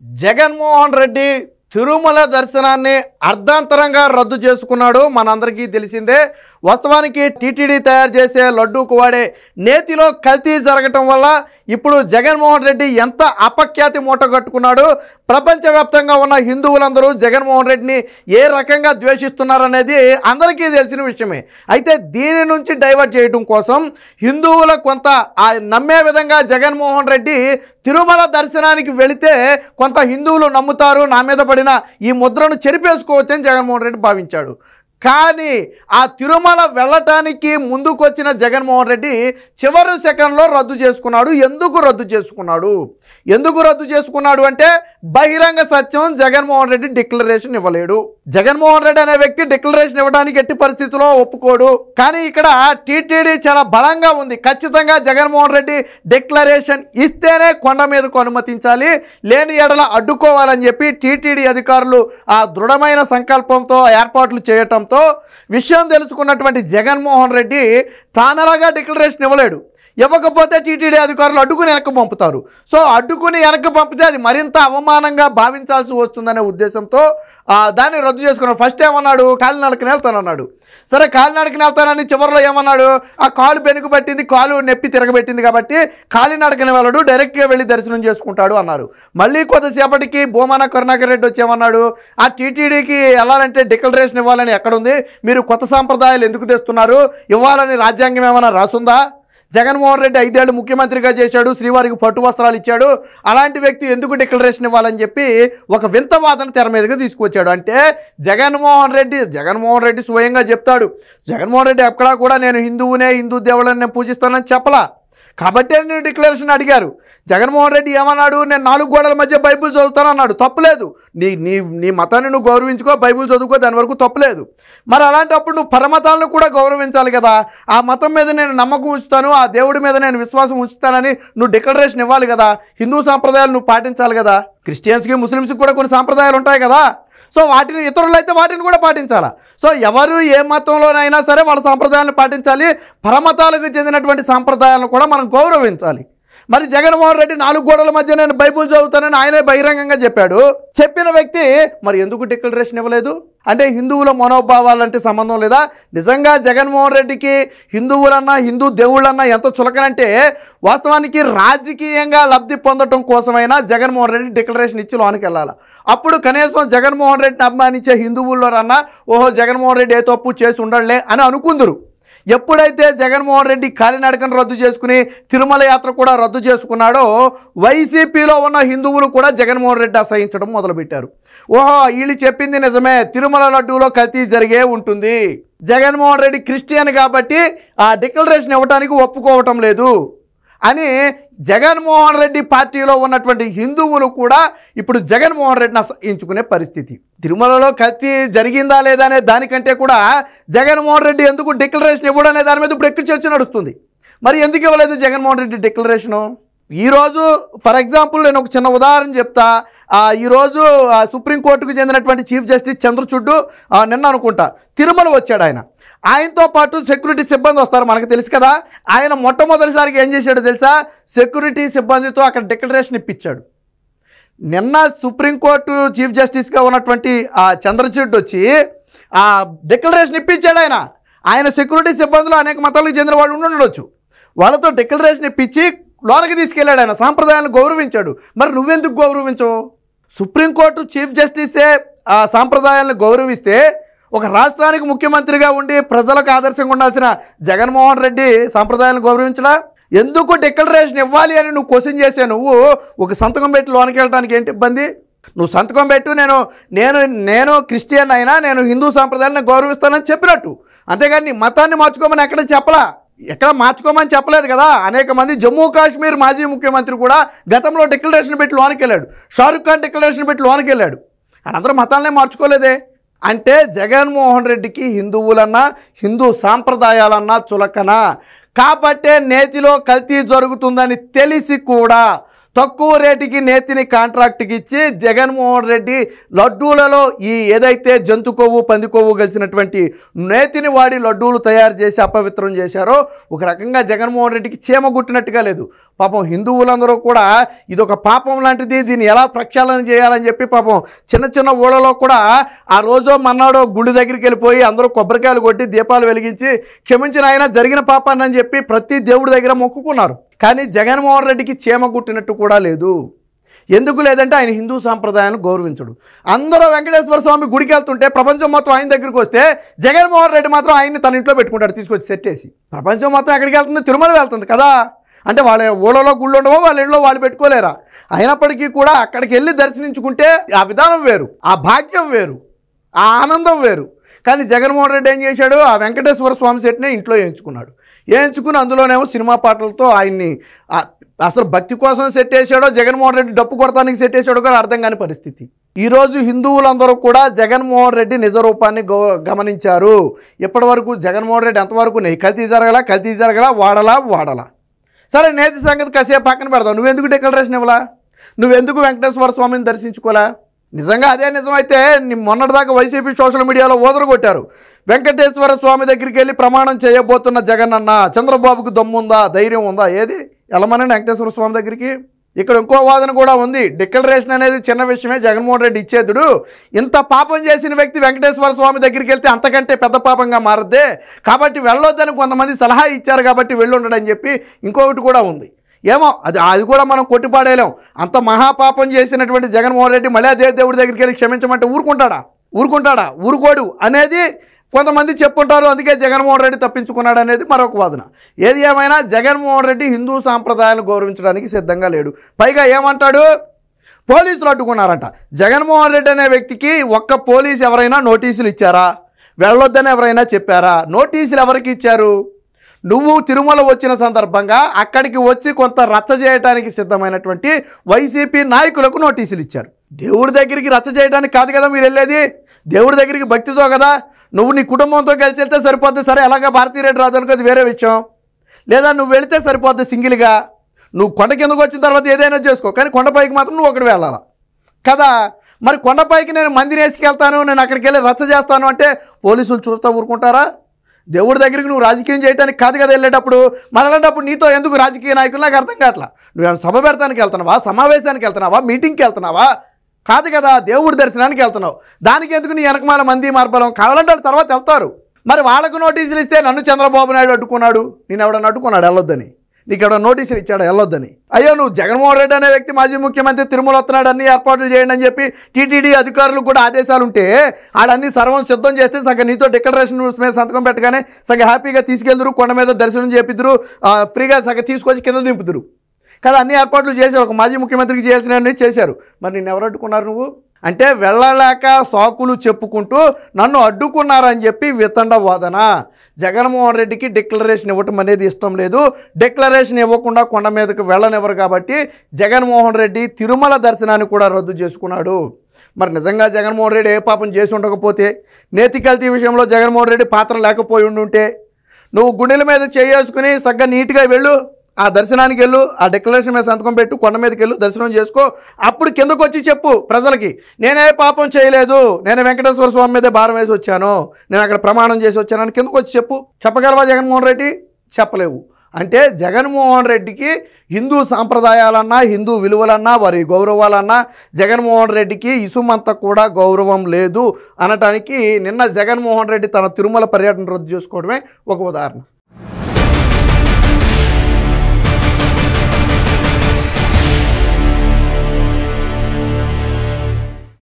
జగన్మోహన్ రెడ్డి తిరుమల దర్శనాన్ని అర్ధాంతరంగా రద్దు చేసుకున్నాడు. మనందరికీ తెలిసిందే. వాస్తవానికి టీటీడీ తయారు చేసే లడ్డూకు వాడే నేతిలో కల్తీ జరగటం వల్ల ఇప్పుడు జగన్మోహన్ రెడ్డి ఎంత అపఖ్యాతి మూటగట్టుకున్నాడు. ప్రపంచవ్యాప్తంగా ఉన్న హిందువులందరూ జగన్మోహన్ రెడ్డిని ఏ రకంగా ద్వేషిస్తున్నారనేది అందరికీ తెలిసిన విషయమే. అయితే దీని నుంచి డైవర్ట్ చేయడం కోసం హిందువుల కొంత నమ్మే విధంగా జగన్మోహన్ రెడ్డి తిరుమల దర్శనానికి వెళితే కొంత హిందువులు నమ్ముతారు, నా మీద పడిన ఈ ముద్రను చెరిపేసుకోవచ్చని జగన్మోహన్ రెడ్డి భావించాడు. కానీ ఆ తిరుమల వెళ్ళటానికి ముందుకు వచ్చిన జగన్మోహన్ రెడ్డి చివరి సెకండ్లో రద్దు చేసుకున్నాడు. ఎందుకు రద్దు చేసుకున్నాడు అంటే బహిరంగ సత్యం, జగన్మోహన్ రెడ్డి డిక్లరేషన్ ఇవ్వలేడు. జగన్మోహన్ రెడ్డి అనే వ్యక్తి డిక్లరేషన్ ఇవ్వడానికి ఎట్టి పరిస్థితుల్లో ఒప్పుకోడు. కానీ ఇక్కడ టీటీడీ చాలా బలంగా ఉంది. ఖచ్చితంగా జగన్మోహన్ రెడ్డి డిక్లరేషన్ ఇస్తేనే కొండ మీదకు అనుమతించాలి, లేని ఎడల అడ్డుకోవాలని చెప్పి టీటీడీ అధికారులు ఆ దృఢమైన సంకల్పంతో ఏర్పాట్లు చేయటంతో విషయం తెలుసుకున్నటువంటి జగన్మోహన్ రెడ్డి తానలాగా డిక్లరేషన్ ఇవ్వలేడు. ఇవ్వకపోతే టీటీడీ అధికారులు అడ్డుకుని వెనక్కి పంపుతారు. సో అడ్డుకుని వెనక్కి పంపితే అది మరింత అవమానంగా భావించాల్సి వస్తుందనే ఉద్దేశంతో దాన్ని రద్దు చేసుకున్నాడు. ఫస్ట్ ఏమన్నాడు, కాలినడకని వెళ్తానన్నాడు. సరే కాలినడకని వెళ్తానని చివరిలో ఏమన్నాడు, ఆ కాలు బెనుకు పట్టింది, కాలు నొప్పి తిరగబెట్టింది కాబట్టి కాలినడకని వెళ్ళడు, డైరెక్ట్గా వెళ్ళి దర్శనం చేసుకుంటాడు అన్నారు. మళ్ళీ కొద్దిసేపటికి భూమన కరుణాకర్ రెడ్డి వచ్చి ఏమన్నాడు, ఆ టీటీడీకి వెళ్ళాలంటే డిక్లరేషన్ ఇవ్వాలని ఎక్కడుంది, మీరు కొత్త సాంప్రదాయాలు ఎందుకు తెస్తున్నారు, ఇవ్వాలని రాజ్యాంగం ఏమైనా రాసుందా, జగన్మోహన్ రెడ్డి 5 ఏళ్ళు ముఖ్యమంత్రిగా చేశాడు, శ్రీవారికి పట్టు వస్త్రాలు ఇచ్చాడు, అలాంటి వ్యక్తి ఎందుకు డిక్లరేషన్ ఇవ్వాలని చెప్పి ఒక వింత వాదన తెర మీదగా తీసుకొచ్చాడు. అంటే జగన్మోహన్ రెడ్డి స్వయంగా చెప్తాడు, జగన్మోహన్ రెడ్డి ఎక్కడా కూడా నేను హిందువునే, హిందూ దేవుళ్ళని నేను పూజిస్తానని చెప్పలా. కాబట్టి నేను డిక్లరేషన్ అడిగారు. జగన్మోహన్ రెడ్డి ఏమన్నాడు, నేను 4 గోడల మధ్య బైబిల్ చదువుతాను అన్నాడు. తప్పులేదు, నీ మతాన్ని నువ్వు గౌరవించుకో, బైబిల్ చదువుకో, దాని వరకు తప్పులేదు. మరి అలాంటప్పుడు నువ్వు పరమతాలను కూడా గౌరవించాలి కదా. ఆ మతం మీద నేను నమ్మకం ఉంచుతాను, ఆ దేవుడి మీద నేను విశ్వాసం ఉంచుతానని నువ్వు డిక్లరేషన్ ఇవ్వాలి కదా. హిందూ సాంప్రదాయాలు నువ్వు పాటించాలి కదా. క్రిస్టియన్స్కి, ముస్లిమ్స్కి కూడా కొన్ని సాంప్రదాయాలు ఉంటాయి కదా. సో వాటిని ఇతరులైతే వాటిని కూడా పాటించాలా. సో ఎవరు ఏ మతంలోనైనా సరే వాళ్ళ సాంప్రదాయాలను పాటించాలి, పరమతాలకు చెందినటువంటి సాంప్రదాయాలను కూడా మనం గౌరవించాలి. మరి జగన్మోహన్ రెడ్డి 4 గోడల మధ్య నేను బైబిల్ చదువుతానని ఆయనే బహిరంగంగా చెప్పాడు. చెప్పిన వ్యక్తి మరి ఎందుకు డిక్లరేషన్ ఇవ్వలేదు? అంటే హిందువుల మనోభావాలంటే సంబంధం లేదా? నిజంగా జగన్మోహన్ రెడ్డికి హిందువులన్నా, హిందూ దేవుళ్ళన్నా ఎంత చులకనంటే వాస్తవానికి రాజకీయంగా లబ్ధి పొందటం కోసమైనా జగన్మోహన్ రెడ్డి డిక్లరేషన్ ఇచ్చి లోనికి వెళ్ళాలి. అప్పుడు కనీసం జగన్మోహన్ రెడ్డిని అభిమానించే హిందువుల్లోనన్నా ఓహో జగన్మోహన్ రెడ్డి ఏ తప్పు చేసి ఉండలే అని అనుకుందరు. ఎప్పుడైతే జగన్మోహన్ రెడ్డి కాలినడకను రద్దు చేసుకుని తిరుమల యాత్ర కూడా రద్దు చేసుకున్నాడో వైసీపీలో ఉన్న హిందువులు కూడా జగన్మోహన్ రెడ్డి అసహించడం మొదలుపెట్టారు. ఓహో వీళ్ళు చెప్పింది నిజమే, తిరుమల లడ్డూలో కల్తీ జరిగే ఉంటుంది, జగన్మోహన్ రెడ్డి క్రిస్టియన్ కాబట్టి ఆ డిక్లరేషన్ ఇవ్వడానికి ఒప్పుకోవటం లేదు అని జగన్మోహన్ రెడ్డి పార్టీలో ఉన్నటువంటి హిందువులు కూడా ఇప్పుడు జగన్మోహన్ రెడ్డిని అసహించుకునే పరిస్థితి. తిరుమలలో కల్తీ జరిగిందా లేదా అనే దానికంటే కూడా జగన్మోహన్ రెడ్డి ఎందుకు డిక్లరేషన్ ఇవ్వడం అనే దాని మీద ఇప్పుడు ఎక్కువ చర్చ నడుస్తుంది. మరి ఎందుకు ఇవ్వలేదు జగన్మోహన్ రెడ్డి డిక్లరేషను? ఈరోజు ఫర్ ఎగ్జాంపుల్ నేను ఒక చిన్న ఉదాహరణ చెప్తా. ఈరోజు సుప్రీంకోర్టుకు చెందినటువంటి చీఫ్ జస్టిస్ చంద్రచూడ్ నిన్న అనుకుంటా తిరుమల వచ్చాడు. ఆయనతో పాటు సెక్యూరిటీ సిబ్బంది వస్తారు, మనకు తెలుసు కదా. ఆయన మొట్టమొదటిసారిగా ఏం చేశాడో తెలుసా, సెక్యూరిటీ సిబ్బందితో అక్కడ డిక్లరేషన్ ఇప్పించాడు. నిన్న సుప్రీంకోర్టు చీఫ్ జస్టిస్గా ఉన్నటువంటి చంద్రచూడ్ వచ్చి ఆ డిక్లరేషన్ ఇప్పించాడు. ఆయన సెక్యూరిటీ సిబ్బందిలో అనేక మతాలకు చెందిన వాళ్ళు ఉండొచ్చు, వాళ్ళతో డిక్లరేషన్ ఇప్పించి లోనికి తీసుకెళ్ళాడు. ఆయన సాంప్రదాయాలను గౌరవించాడు. మరి నువ్వెందుకు గౌరవించవు? సుప్రీంకోర్టు చీఫ్ జస్టిసే ఆ సాంప్రదాయాలను గౌరవిస్తే ఒక రాష్ట్రానికి ముఖ్యమంత్రిగా ఉండి ప్రజలకు ఆదర్శంగా ఉండాల్సిన జగన్మోహన్ రెడ్డి సాంప్రదాయాలను గౌరవించడా? ఎందుకు డిక్లరేషన్ ఇవ్వాలి అని నువ్వు క్వశ్చన్ చేసే నువ్వు ఒక సంతకం పెట్టి లోనికి వెళ్ళడానికి ఏంటి ఇబ్బంది? నువ్వు సంతకం పెట్టు, నేను క్రిస్టియన్ అయినా నేను హిందూ సాంప్రదాయాలను గౌరవిస్తానని చెప్పినట్టు. అంతేగాని నీ మతాన్ని మార్చుకోమని ఎక్కడ మార్చుకోమని చెప్పలేదు కదా. అనేక మంది జమ్మూ కాశ్మీర్ మాజీ ముఖ్యమంత్రి కూడా గతంలో డిక్లరేషన్ పెట్టి లోనికి వెళ్ళాడు. షారుఖ్ ఖాన్ డిక్లరేషన్ పెట్టి లోనికి వెళ్ళాడు. అందరూ మతాలనే మార్చుకోలేదే. అంటే జగన్మోహన్ రెడ్డికి హిందువులన్నా, హిందూ సాంప్రదాయాలన్నా చులకన. కాబట్టే నేతిలో కల్తీ జరుగుతుందని తెలిసి కూడా తక్కువ రేటుకి నేతిని కాంట్రాక్ట్కి ఇచ్చి జగన్మోహన్ రెడ్డి లడ్డూలలో ఈ ఏదైతే జంతు కొవ్వు, పంది కొవ్వు కలిసినటువంటి నేతిని వాడి లడ్డూలు తయారు చేసి అపవిత్రం చేశారో ఒక రకంగా జగన్మోహన్ రెడ్డికి చీమ గుట్టినట్టుగా లేదు. పాపం హిందువులందరూ కూడా ఇదొక పాపం లాంటిది, దీన్ని ఎలా ప్రక్షాళన చేయాలని చెప్పి పాపం చిన్న చిన్న ఊళ్ళలో కూడా ఆ రోజో మన్నాడో గుడి దగ్గరికి వెళ్ళిపోయి అందరూ కొబ్బరికాయలు కొట్టి దీపాలు వెలిగించి క్షమించిన ఆయన జరిగిన పాపాన్ని అని చెప్పి ప్రతి దేవుడి దగ్గర మొక్కుకున్నారు. కానీ జగన్మోహన్ రెడ్డికి చీమ కుట్టినట్టు కూడా లేదు. ఎందుకు లేదంటే ఆయన హిందూ సాంప్రదాయాన్ని గౌరవించడు. అందరూ వెంకటేశ్వర స్వామి గుడికి వెళ్తుంటే ప్రపంచం మొత్తం ఆయన దగ్గరికి వస్తే జగన్మోహన్ రెడ్డి మాత్రం ఆయన్ని తన ఇంట్లో పెట్టుకుంటాడు తీసుకొచ్చి సెట్టేసి. ప్రపంచం మొత్తం ఎక్కడికి వెళ్తుంది? తిరుమల వెళ్తుంది కదా. అంటే వాళ్ళ ఊళ్ళలో గుళ్ళు ఉండవో వాళ్ళ ఇళ్ళలో వాళ్ళు పెట్టుకోలేరా? అయినప్పటికీ కూడా అక్కడికి వెళ్ళి దర్శించుకుంటే ఆ విధానం వేరు, ఆ భాగ్యం వేరు, ఆ ఆనందం వేరు. కానీ జగన్మోహన్ రెడ్డి ఏం చేశాడు? ఆ వెంకటేశ్వర స్వామి సెట్నే ఇంట్లో వేయించుకుని అందులోనేమో సినిమా పాటలతో ఆయన్ని అసలు భక్తి కోసం సెట్ వేసాడో జగన్మోహన్ రెడ్డి డప్పు కొడతానికి సెట్ వేసాడో కూడా అర్థం కాని పరిస్థితి. ఈరోజు హిందువులందరూ కూడా జగన్మోహన్ రెడ్డి నిజ రూపాన్ని గమనించారు. ఇప్పటి వరకు జగన్మోహన్ రెడ్డి ఎంతవరకు కల్తీ జరగలా వాడలా. సరే, నేతి సంగతి కాసేపు పక్కన పెడతావు. నువ్వెందుకు డిక్లరేషన్ ఇవ్వలా? నువ్వెందుకు వెంకటేశ్వర స్వామిని దర్శించుకోలే? నిజంగా అదే నిజమైతే మొన్నటిదాకా వైసీపీ సోషల్ మీడియాలో ఓదరగొట్టారు. వెంకటేశ్వర స్వామి దగ్గరికి వెళ్ళి ప్రమాణం చేయబోతున్న జగన్ అన్న చంద్రబాబుకు దమ్ముందా, ధైర్యం ఉందా? ఏది వెళ్ళమనండి వెంకటేశ్వర స్వామి దగ్గరికి. ఇక్కడ ఇంకో వాదన కూడా ఉంది. డిక్లరేషన్ అనేది చిన్న విషయమే, జగన్మోహన్ రెడ్డి ఇచ్చేదుడు. ఇంత పాపం చేసిన వ్యక్తి వెంకటేశ్వర స్వామి దగ్గరికి వెళ్తే అంతకంటే పెద్ద పాపంగా మారద్దే, కాబట్టి వెళ్ళొద్దని కొంతమంది సలహా ఇచ్చారు కాబట్టి వెళ్ళుండడని చెప్పి ఇంకొకటి కూడా ఉంది. ఏమో అది కూడా మనం కొట్టిపాడేలేం. అంత మహాపాపం చేసినటువంటి జగన్మోహన్ రెడ్డి మళ్ళీ దేవుడి దగ్గరికి వెళ్ళి క్షమించమంటే ఊరుకుంటాడా? ఊరుకోడు అనేది కొంతమంది చెప్పుకుంటారు. అందుకే జగన్మోహన్ రెడ్డి తప్పించుకున్నాడు అనేది మరొక వాదన. ఏది ఏమైనా జగన్మోహన్ రెడ్డి హిందూ సాంప్రదాయాన్ని గౌరవించడానికి సిద్ధంగా లేడు. పైగా ఏమంటాడు? పోలీసులు అడ్డుకున్నారంట. జగన్మోహన్ రెడ్డి అనే వ్యక్తికి ఒక్క పోలీసు ఎవరైనా నోటీసులు ఇచ్చారా? వెళ్ళొద్దని ఎవరైనా చెప్పారా? నోటీసులు ఎవరికి ఇచ్చారు? నువ్వు తిరుమల వచ్చిన సందర్భంగా అక్కడికి వచ్చి కొంత రచ్చ చేయడానికి సిద్ధమైనటువంటి వైసీపీ నాయకులకు నోటీసులు ఇచ్చారు. దేవుడి దగ్గరికి రచ్చ చేయడానికి కాదు కదా మీరు వెళ్ళేది, దేవుడి దగ్గరికి భక్తితో కదా. నువ్వు నీ కుటుంబంతో కలిసి వెళ్తే సరిపోద్ది. సరే, అలాగా భారతీరెడ్డి రాదు అనుకో, అది వేరే విషయం. లేదా నువ్వు వెళితే సరిపోద్ది సింగిల్గా. నువ్వు కొండ కిందకు వచ్చిన తర్వాత ఏదైనా చేసుకో, కానీ కొండపైకి మాత్రం నువ్వు ఒకటి వెళ్ళాలా కదా. మరి కొండపైకి నేను మందిని వేసుకెళ్తాను, నేను అక్కడికి వెళ్ళి రచ్చ చేస్తాను అంటే పోలీసులు చూస్తూ ఊరుకుంటారా? దేవుడి దగ్గరికి నువ్వు రాజకీయం చేయడానికి కాదు కదా వెళ్ళేటప్పుడు. అలాంటప్పుడు నీతో ఎందుకు రాజకీయ నాయకులు నాకు అర్థం కావట్లా. నువ్వు సభ పెడతానికి వెళ్తున్నావా, సమావేశానికి వెళ్తున్నావా, మీటింగ్కి వెళ్తున్నావా? కాదు కదా, దేవుడి దర్శనానికి వెళ్తున్నావు. దానికి ఎందుకు నీ వెనకమాల మంది మార్బలం? కావాలంటే వాళ్ళు తర్వాత వెళ్తారు. మరి వాళ్ళకు నోటీసులు ఇస్తే నన్ను చంద్రబాబు నాయుడు అడ్డుకున్నాడు, నేను ఎవడన్నా అడ్డుకున్నాడు వెళ్ళొద్దని? నీకు ఎవడో నోటీసులు ఇచ్చాడు వెళ్ళొద్దని? అయ్యో, నువ్వు జగన్మోహన్ రెడ్డి అనే వ్యక్తి మాజీ ముఖ్యమంత్రి తిరుమల వస్తున్నాడు, అన్ని ఏర్పాట్లు చేయండి అని చెప్పి టీటీడీ అధికారులు కూడా ఆదేశాలు ఉంటే వాళ్ళన్నీ సర్వం సిద్ధం చేస్తే సగం నీతో డిక్లరేషన్ మీద సంతకం పెట్టగానే సగం హ్యాపీగా తీసుకెళ్దురు, కొండ మీద దర్శనం చేపిద్దురు, ఫ్రీగా సగం తీసుకొచ్చి కింద దింపుదురు కదా. అన్ని ఏర్పాట్లు చేశారు, ఒక మాజీ ముఖ్యమంత్రికి చేసినవన్నీ చేశారు. మరి నిన్ను ఎవరు అడ్డుకున్నారు? నువ్వు అంటే వెళ్ళలేక సాకులు చెప్పుకుంటూ నన్ను అడ్డుకున్నారని చెప్పి వితండ వాదన. జగన్మోహన్ రెడ్డికి డిక్లరేషన్ ఇవ్వటం అనేది ఇష్టం లేదు. డిక్లరేషన్ ఇవ్వకుండా కొండ మీదకి వెళ్ళనివ్వరు కాబట్టి జగన్మోహన్ రెడ్డి తిరుమల దర్శనాన్ని కూడా రద్దు చేసుకున్నాడు. మరి నిజంగా జగన్మోహన్ రెడ్డి ఏ పాపం చేసి ఉండకపోతే, నేతి కల్తీ విషయంలో జగన్మోహన్ రెడ్డి పాత్ర లేకపోయి ఉండుంటే, నువ్వు గుండెల మీద చేసుకుని సగ్గా నీట్గా వెళ్ళు, ఆ దర్శనానికి వెళ్ళు, ఆ డిక్లరేషన్ మీద సంతకం పెట్టు, కొండ మీదకి వెళ్ళు, దర్శనం చేసుకో. అప్పుడు కిందకు వచ్చి చెప్పు ప్రజలకి, నేనే పాపం చేయలేదు, నేను వెంకటేశ్వర స్వామి మీదే భారం వేసి వచ్చాను, నేను అక్కడ ప్రమాణం చేసి వచ్చానని కిందకు వచ్చి చెప్పు. చెప్పగలవా జగన్మోహన్ రెడ్డి? చెప్పలేవు. అంటే జగన్మోహన్ రెడ్డికి హిందూ సాంప్రదాయాలన్నా, హిందూ విలువలన్నా, వారి గౌరవాలన్నా జగన్మోహన్ రెడ్డికి ఇసుమంత కూడా గౌరవం లేదు అనటానికి నిన్న జగన్మోహన్ రెడ్డి తన తిరుమల పర్యటన రద్దు చేసుకోవడమే ఒక ఉదాహరణ.